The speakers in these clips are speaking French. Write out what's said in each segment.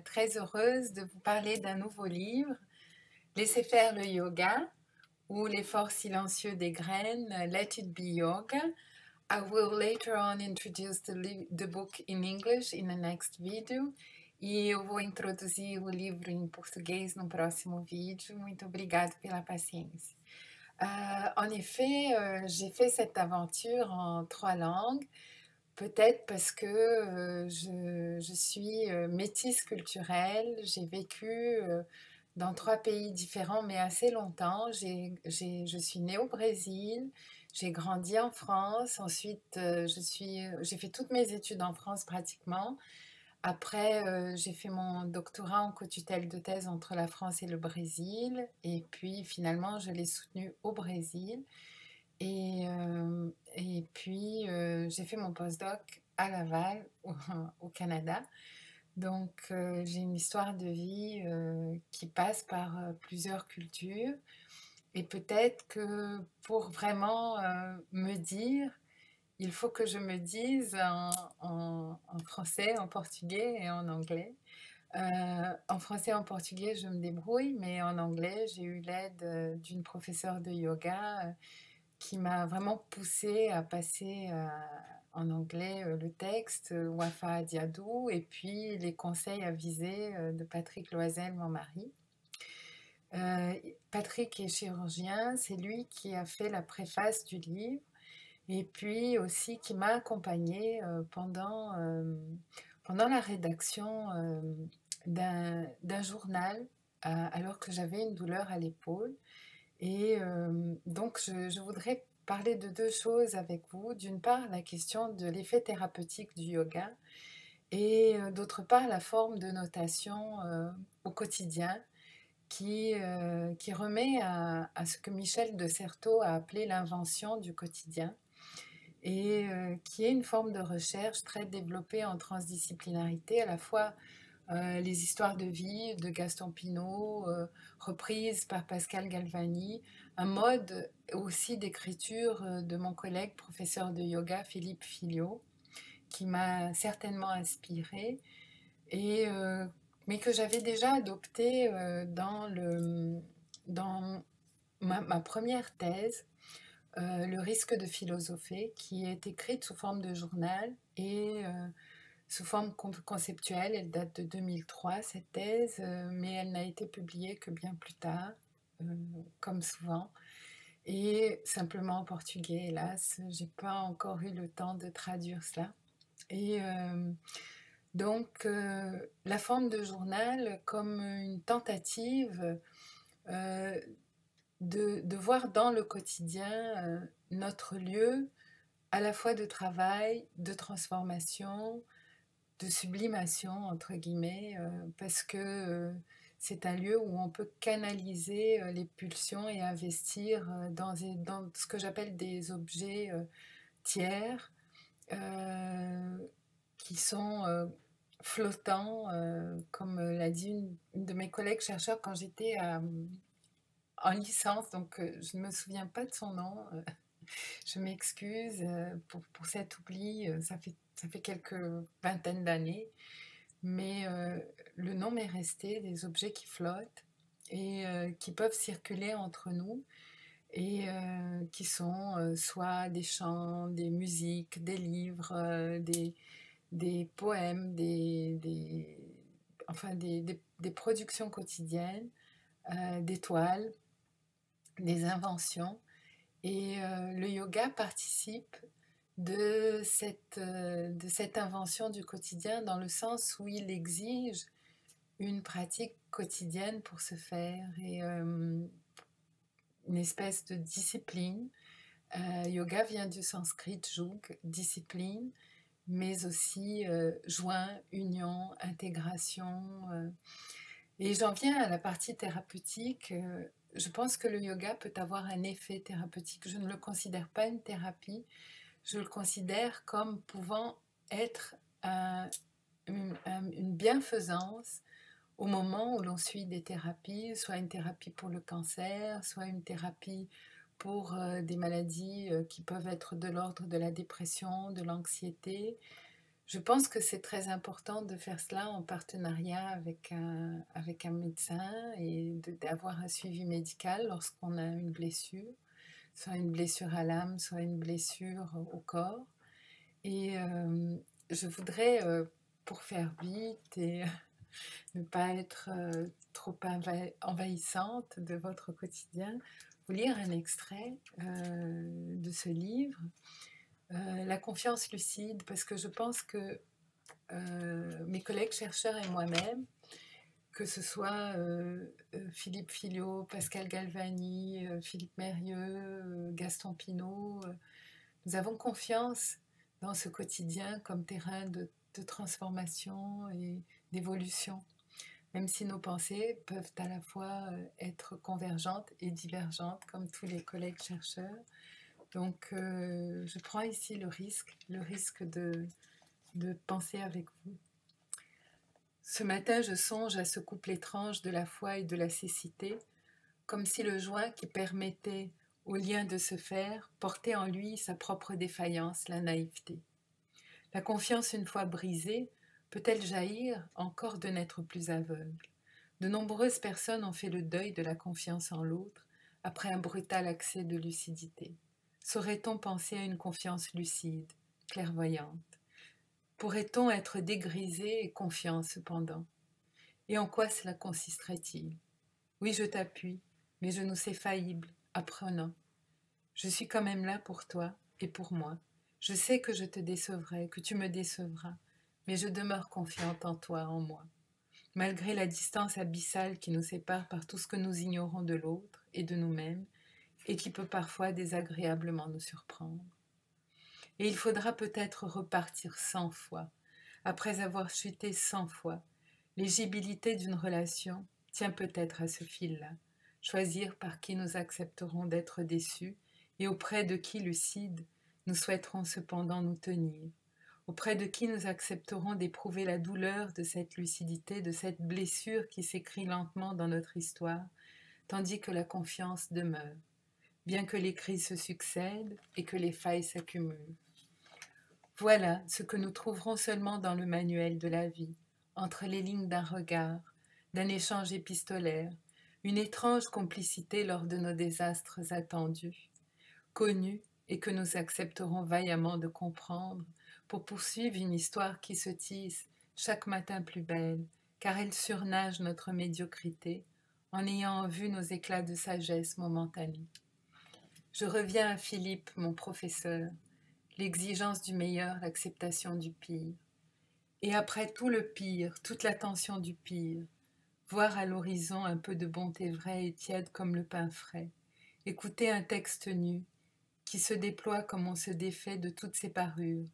très heureuse de vous parler d'un nouveau livre, Laissez faire le yoga ou L'effort silencieux des graines, Let it be yoga. I will later on introduce the book in English in the next video. E eu vou introduzir o livro em português no próximo vídeo. Muito obrigada pela paciência. En effet, j'ai fait cette aventure en 3 langues. Peut-être parce que je suis métisse culturelle, j'ai vécu dans 3 pays différents, mais assez longtemps. Je suis née au Brésil, j'ai grandi en France, ensuite j'ai fait toutes mes études en France pratiquement. Après, j'ai fait mon doctorat en co-tutelle de thèse entre la France et le Brésil, et puis finalement, je l'ai soutenu au Brésil. Et puis, j'ai fait mon postdoc à Laval, au Canada. Donc, j'ai une histoire de vie qui passe par plusieurs cultures. Et peut-être que pour vraiment me dire, il faut que je me dise en français, en portugais et en anglais. En français et en portugais, je me débrouille, mais en anglais, j'ai eu l'aide d'une professeure de yoga qui m'a vraiment poussée à passer en anglais le texte, Wafa Diadou, et puis les conseils avisés de Patrick Loisel, mon mari. Patrick est chirurgien, c'est lui qui a fait la préface du livre, et puis aussi qui m'a accompagnée pendant la rédaction d'un journal, alors que j'avais une douleur à l'épaule. Et donc, je voudrais parler de 2 choses avec vous. D'une part, la question de l'effet thérapeutique du yoga et d'autre part, la forme de notation au quotidien qui remet à ce que Michel de Certeau a appelé l'invention du quotidien et qui est une forme de recherche très développée en transdisciplinarité, à la fois les histoires de vie de Gaston Pinault, reprises par Pascal Galvani, un mode aussi d'écriture de mon collègue professeur de yoga Philippe Filliot, qui m'a certainement inspirée, et, mais que j'avais déjà adopté dans ma première thèse, Le risque de philosopher, qui est écrite sous forme de journal et sous forme conceptuelle. Elle date de 2003, cette thèse, mais elle n'a été publiée que bien plus tard, euh, comme souvent, et simplement en portugais, hélas. J'ai pas encore eu le temps de traduire cela. Et donc, la forme de journal comme une tentative euh, de voir dans le quotidien notre lieu à la fois de travail, de transformation, de sublimation, entre guillemets, parce que c'est un lieu où on peut canaliser les pulsions et investir dans ce que j'appelle des objets tiers euh, qui sont flottants, comme l'a dit une de mes collègues chercheurs quand j'étais en licence, donc je ne me souviens pas de son nom. Je m'excuse pour cet oubli, ça fait quelques vingtaines d'années, mais le nom m'est resté, des objets qui flottent et qui peuvent circuler entre nous et qui sont soit des chants, des musiques, des livres, des poèmes, enfin des productions quotidiennes, des toiles, des inventions. Et le yoga participe de cette invention du quotidien dans le sens où il exige une pratique quotidienne pour se faire et une espèce de discipline. Yoga vient du sanskrit yug, discipline, mais aussi joint, union, intégration. Et j'en viens à la partie thérapeutique. Je pense que le yoga peut avoir un effet thérapeutique. Je ne le considère pas une thérapie, je le considère comme pouvant être une bienfaisance au moment où l'on suit des thérapies, soit une thérapie pour le cancer, soit une thérapie pour des maladies qui peuvent être de l'ordre de la dépression, de l'anxiété. Je pense que c'est très important de faire cela en partenariat avec un médecin et d'avoir un suivi médical lorsqu'on a une blessure, soit une blessure à l'âme, soit une blessure au corps. Et je voudrais, pour faire vite et ne pas être trop envahissante de votre quotidien, vous lire un extrait de ce livre, La confiance lucide, parce que je pense que mes collègues chercheurs et moi-même, que ce soit Philippe Filliot, Pascal Galvani, Philippe Mérieux, Gaston Pinault, nous avons confiance dans ce quotidien comme terrain de transformation et d'évolution, même si nos pensées peuvent à la fois être convergentes et divergentes, comme tous les collègues chercheurs. Donc, je prends ici le risque de penser avec vous. Ce matin, je songe à ce couple étrange de la foi et de la cécité, comme si le joint qui permettait au lien de se faire portait en lui sa propre défaillance, la naïveté. La confiance, une fois brisée, peut-elle jaillir encore de n'être plus aveugle? De nombreuses personnes ont fait le deuil de la confiance en l'autre après un brutal accès de lucidité. Saurait-on penser à une confiance lucide, clairvoyante? Pourrait-on être dégrisé et confiant cependant? Et en quoi cela consisterait-il? Oui, je t'appuie, mes genoux c'est faillible, apprenant. Je suis quand même là pour toi et pour moi. Je sais que je te décevrai, que tu me décevras, mais je demeure confiante en toi, en moi. Malgré la distance abyssale qui nous sépare par tout ce que nous ignorons de l'autre et de nous-mêmes, et qui peut parfois désagréablement nous surprendre. Et il faudra peut-être repartir 100 fois, après avoir chuté 100 fois. L'égibilité d'une relation tient peut-être à ce fil-là. Choisir par qui nous accepterons d'être déçus et auprès de qui, lucide, nous souhaiterons cependant nous tenir. Auprès de qui nous accepterons d'éprouver la douleur de cette lucidité, de cette blessure qui s'écrit lentement dans notre histoire, tandis que la confiance demeure, bien que les crises se succèdent et que les failles s'accumulent. Voilà ce que nous trouverons seulement dans le manuel de la vie, entre les lignes d'un regard, d'un échange épistolaire, une étrange complicité lors de nos désastres attendus, connus et que nous accepterons vaillamment de comprendre pour poursuivre une histoire qui se tisse chaque matin plus belle, car elle surnage notre médiocrité en ayant en vue nos éclats de sagesse momentanés. Je reviens à Philippe, mon professeur, l'exigence du meilleur, l'acceptation du pire. Et après tout le pire, toute la tension du pire, voir à l'horizon un peu de bonté vraie et tiède comme le pain frais, écouter un texte nu qui se déploie comme on se défait de toutes ses parures,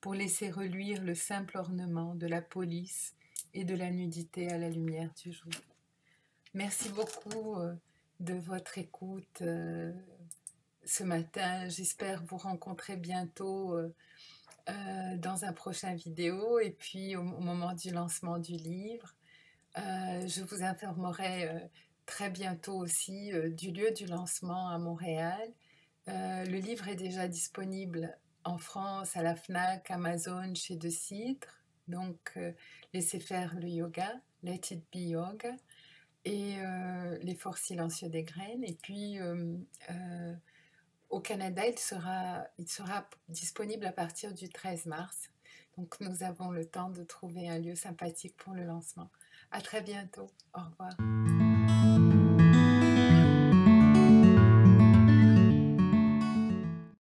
pour laisser reluire le simple ornement de la police et de la nudité à la lumière du jour. Merci beaucoup de votre écoute ce matin. J'espère vous rencontrer bientôt dans un prochain vidéo et puis au moment du lancement du livre. Je vous informerai très bientôt aussi du lieu du lancement à Montréal. Le livre est déjà disponible en France, à la FNAC, Amazon, chez De Citre. Donc, laissez faire le yoga, Let It Be Yoga, et Les Forts Silencieux des Graines. Et puis, au Canada, il sera disponible à partir du 13 mars. Donc, nous avons le temps de trouver un lieu sympathique pour le lancement. À très bientôt. Au revoir.